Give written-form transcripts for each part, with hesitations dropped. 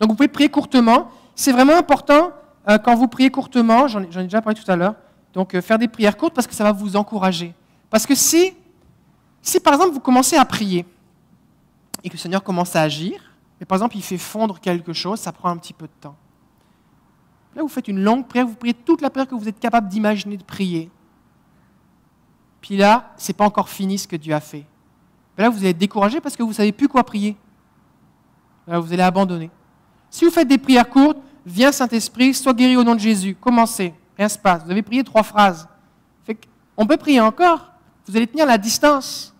Donc, vous pouvez prier courtement. C'est vraiment important, quand vous priez courtement, j'en ai déjà parlé tout à l'heure, donc faire des prières courtes parce que ça va vous encourager. Parce que si par exemple, vous commencez à prier et que le Seigneur commence à agir, et par exemple, il fait fondre quelque chose, ça prend un petit peu de temps. Là, vous faites une longue prière, vous priez toute la prière que vous êtes capable d'imaginer de prier. Puis là, ce n'est pas encore fini ce que Dieu a fait. Mais là, vous allez être découragé parce que vous ne savez plus quoi prier. Là, vous allez abandonner. Si vous faites des prières courtes, viens Saint-Esprit, sois guéri au nom de Jésus. Commencez, rien ne se passe. Vous avez prié 3 phrases. On peut prier encore. Vous allez tenir la distance.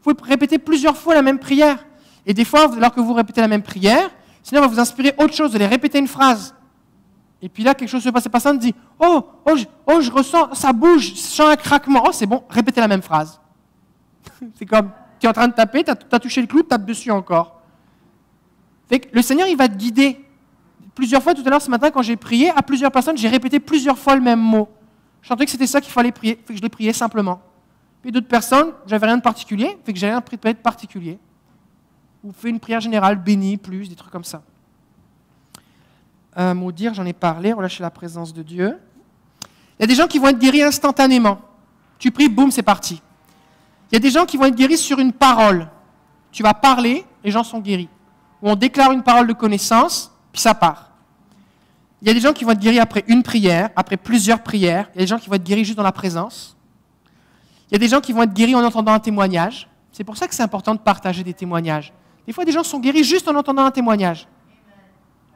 Vous pouvez répéter plusieurs fois la même prière. Et des fois, alors que vous répétez la même prière, le Seigneur va vous inspirer autre chose. Vous allez répéter une phrase. Et puis là, quelque chose se passe. La personne dit « Oh, je ressens, ça bouge, je sens un craquement. » Oh, c'est bon, répétez la même phrase. C'est comme, tu es en train de taper, tu as touché le clou, tu tapes dessus encore. Fait que le Seigneur, il va te guider. Plusieurs fois, tout à l'heure, ce matin, quand j'ai prié, à plusieurs personnes, j'ai répété plusieurs fois le même mot. Je sentais que c'était ça qu'il fallait prier, fait que je l'ai prié simplement. Puis d'autres personnes, j'avais rien de particulier, fait que j'ai rien de particulier. Ou fait une prière générale, béni, plus, des trucs comme ça. Maudire, j'en ai parlé, relâcher la présence de Dieu. Il y a des gens qui vont être guéris instantanément. Tu pries, boum, c'est parti. Il y a des gens qui vont être guéris sur une parole. Tu vas parler, les gens sont guéris. Ou on déclare une parole de connaissance, puis ça part. Il y a des gens qui vont être guéris après une prière, après plusieurs prières. Il y a des gens qui vont être guéris juste dans la présence. Il y a des gens qui vont être guéris en entendant un témoignage. C'est pour ça que c'est important de partager des témoignages. Des fois, des gens sont guéris juste en entendant un témoignage.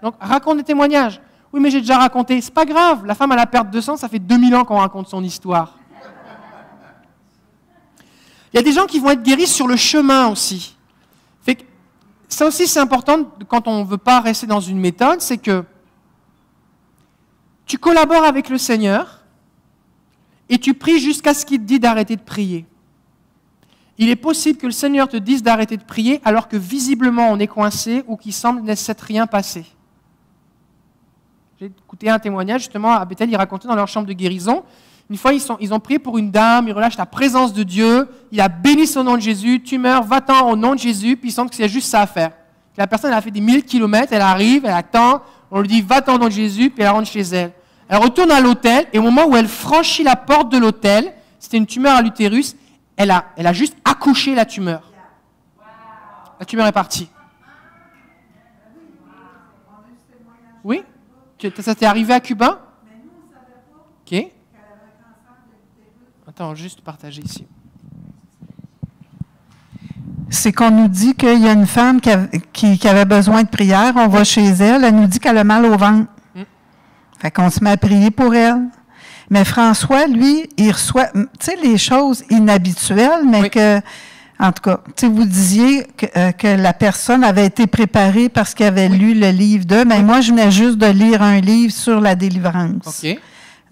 Donc, raconte des témoignages. Oui, mais j'ai déjà raconté. C'est pas grave. La femme a la perte de sang, ça fait 2000 ans qu'on raconte son histoire. Il y a des gens qui vont être guéris sur le chemin aussi. Fait que ça aussi, c'est important quand on ne veut pas rester dans une méthode, c'est que tu collabores avec le Seigneur et tu pries jusqu'à ce qu'il te dise d'arrêter de prier. Il est possible que le Seigneur te dise d'arrêter de prier alors que visiblement on est coincé ou qu'il semble ne s'être rien passé. J'ai écouté un témoignage justement à Bethel, ils racontaient dans leur chambre de guérison. Une fois, ils ont prié pour une dame, ils relâchent la présence de Dieu, il a béni son nom de Jésus, tumeur, va-t'en au nom de Jésus, puis ils sentent que c'est juste ça à faire. La personne, elle a fait des 1000 kilomètres, elle arrive, elle attend, on lui dit va-t'en au nom de Jésus, puis elle rentre chez elle. Elle retourne à l'hôtel, et au moment où elle franchit la porte de l'hôtel, c'était une tumeur à l'utérus, elle a juste accouché la tumeur. La tumeur est partie. Oui? Ça t'est arrivé à Cuba? OK. Attends, juste partager ici. C'est qu'on nous dit qu'il y a une femme qui avait besoin de prière, on va chez elle, elle nous dit qu'elle a mal au ventre. Fait qu'on se met à prier pour elle. Mais François, lui, il reçoit, tu sais, les choses inhabituelles, mais que, en tout cas, tu sais, vous disiez que la personne avait été préparée parce qu'elle avait lu le livre d'eux, mais moi, je venais juste de lire un livre sur la délivrance. OK.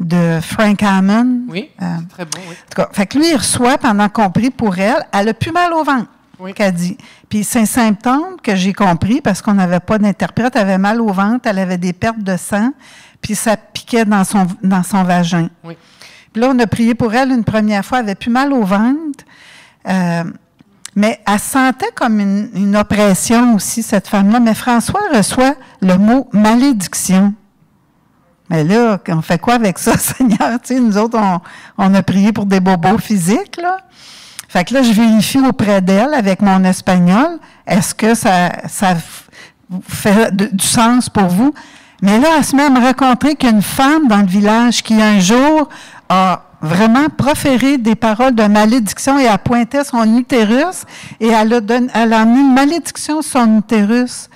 De Frank Hammond. Oui, c'est très bon, oui. En tout cas, fait que lui, il reçoit, pendant qu'on prie pour elle, elle a plus mal au ventre, qu'elle dit. Puis c'est un symptôme que j'ai compris, parce qu'on n'avait pas d'interprète, elle avait mal au ventre, elle avait des pertes de sang, puis ça piquait dans son vagin. Oui. Puis là, on a prié pour elle une première fois, elle avait plus mal au ventre, mais elle sentait comme une oppression aussi, cette femme-là. Mais François reçoit le mot « malédiction ». Mais là, on fait quoi avec ça, Seigneur? Tu sais, nous autres, on a prié pour des bobos physiques, là. Fait que là, je vérifie auprès d'elle, avec mon espagnol, est-ce que ça fait du sens pour vous? Mais là, elle se met à me raconter qu'il y a une femme dans le village qui, un jour, a vraiment proféré des paroles de malédiction et a pointé son utérus et elle a mis une malédiction sur son utérus.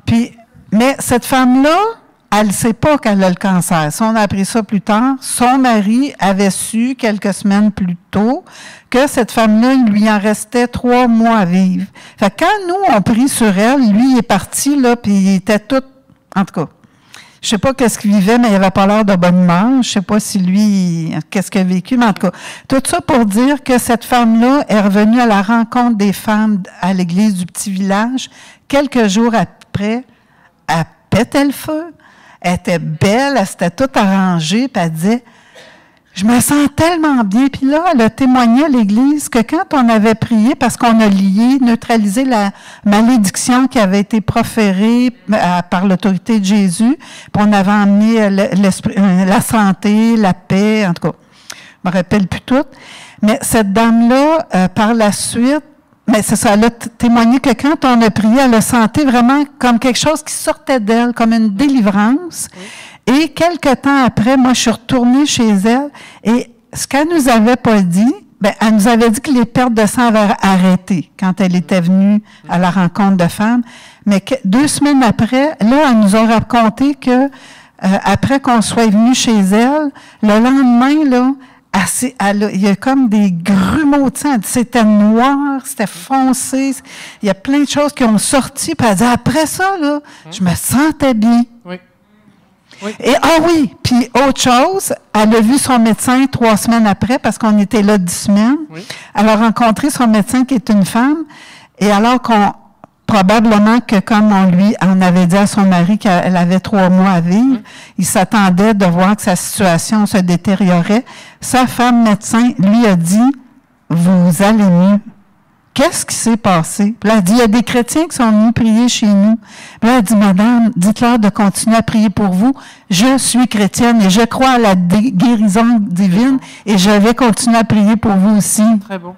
Puis, mais cette femme-là, elle ne sait pas qu'elle a le cancer. Ça, on a appris ça plus tard. Son mari avait su quelques semaines plus tôt que cette femme-là, il lui en restait 3 mois à vivre. Fait que quand nous, on prie sur elle, lui, il est parti, là, puis il était tout... En tout cas, je sais pas qu'est-ce qu'il vivait, mais il n'avait pas l'air de bonne humeur. Je sais pas si lui, qu'est-ce qu'il a vécu, mais en tout cas, tout ça pour dire que cette femme-là est revenue à la rencontre des femmes à l'église du petit village. Quelques jours après, elle pétait le feu. Elle était belle, elle s'était toute arrangée, puis elle disait Je me sens tellement bien. Puis là, elle a témoigné à l'Église que quand on avait prié, parce qu'on a lié, neutralisé la malédiction qui avait été proférée par l'autorité de Jésus, puis on avait emmené la santé, la paix, en tout cas, je me rappelle plus tout. Mais cette dame-là, par la suite, mais c'est ça, elle a témoigné que quand on a prié, elle a senti vraiment comme quelque chose qui sortait d'elle, comme une délivrance. Oui. Et quelque temps après, moi, je suis retournée chez elle, et ce qu'elle nous avait pas dit, ben, elle nous avait dit que les pertes de sang avaient arrêté quand elle était venue à la rencontre de femmes. Mais 2 semaines après, là, elle nous a raconté que après qu'on soit venu chez elle, le lendemain, là, il y a comme des grumeaux de sang. C'était noir, c'était foncé. Il y a plein de choses qui ont sorti. Puis elle dit, après ça, là, je me sentais bien. Oui. Oui. Et oui, puis autre chose, elle a vu son médecin 3 semaines après, parce qu'on était là 10 semaines. Oui. Elle a rencontré son médecin qui est une femme, et alors probablement que comme on avait dit à son mari qu'elle avait 3 mois à vivre, il s'attendait de voir que sa situation se détériorait. Sa femme médecin lui a dit, vous allez mieux. Qu'est-ce qui s'est passé? Puis là, elle dit, il y a des chrétiens qui sont venus prier chez nous. Puis là, elle dit, madame, dites-leur de continuer à prier pour vous. Je suis chrétienne et je crois à la guérison divine et je vais continuer à prier pour vous aussi. Très bon.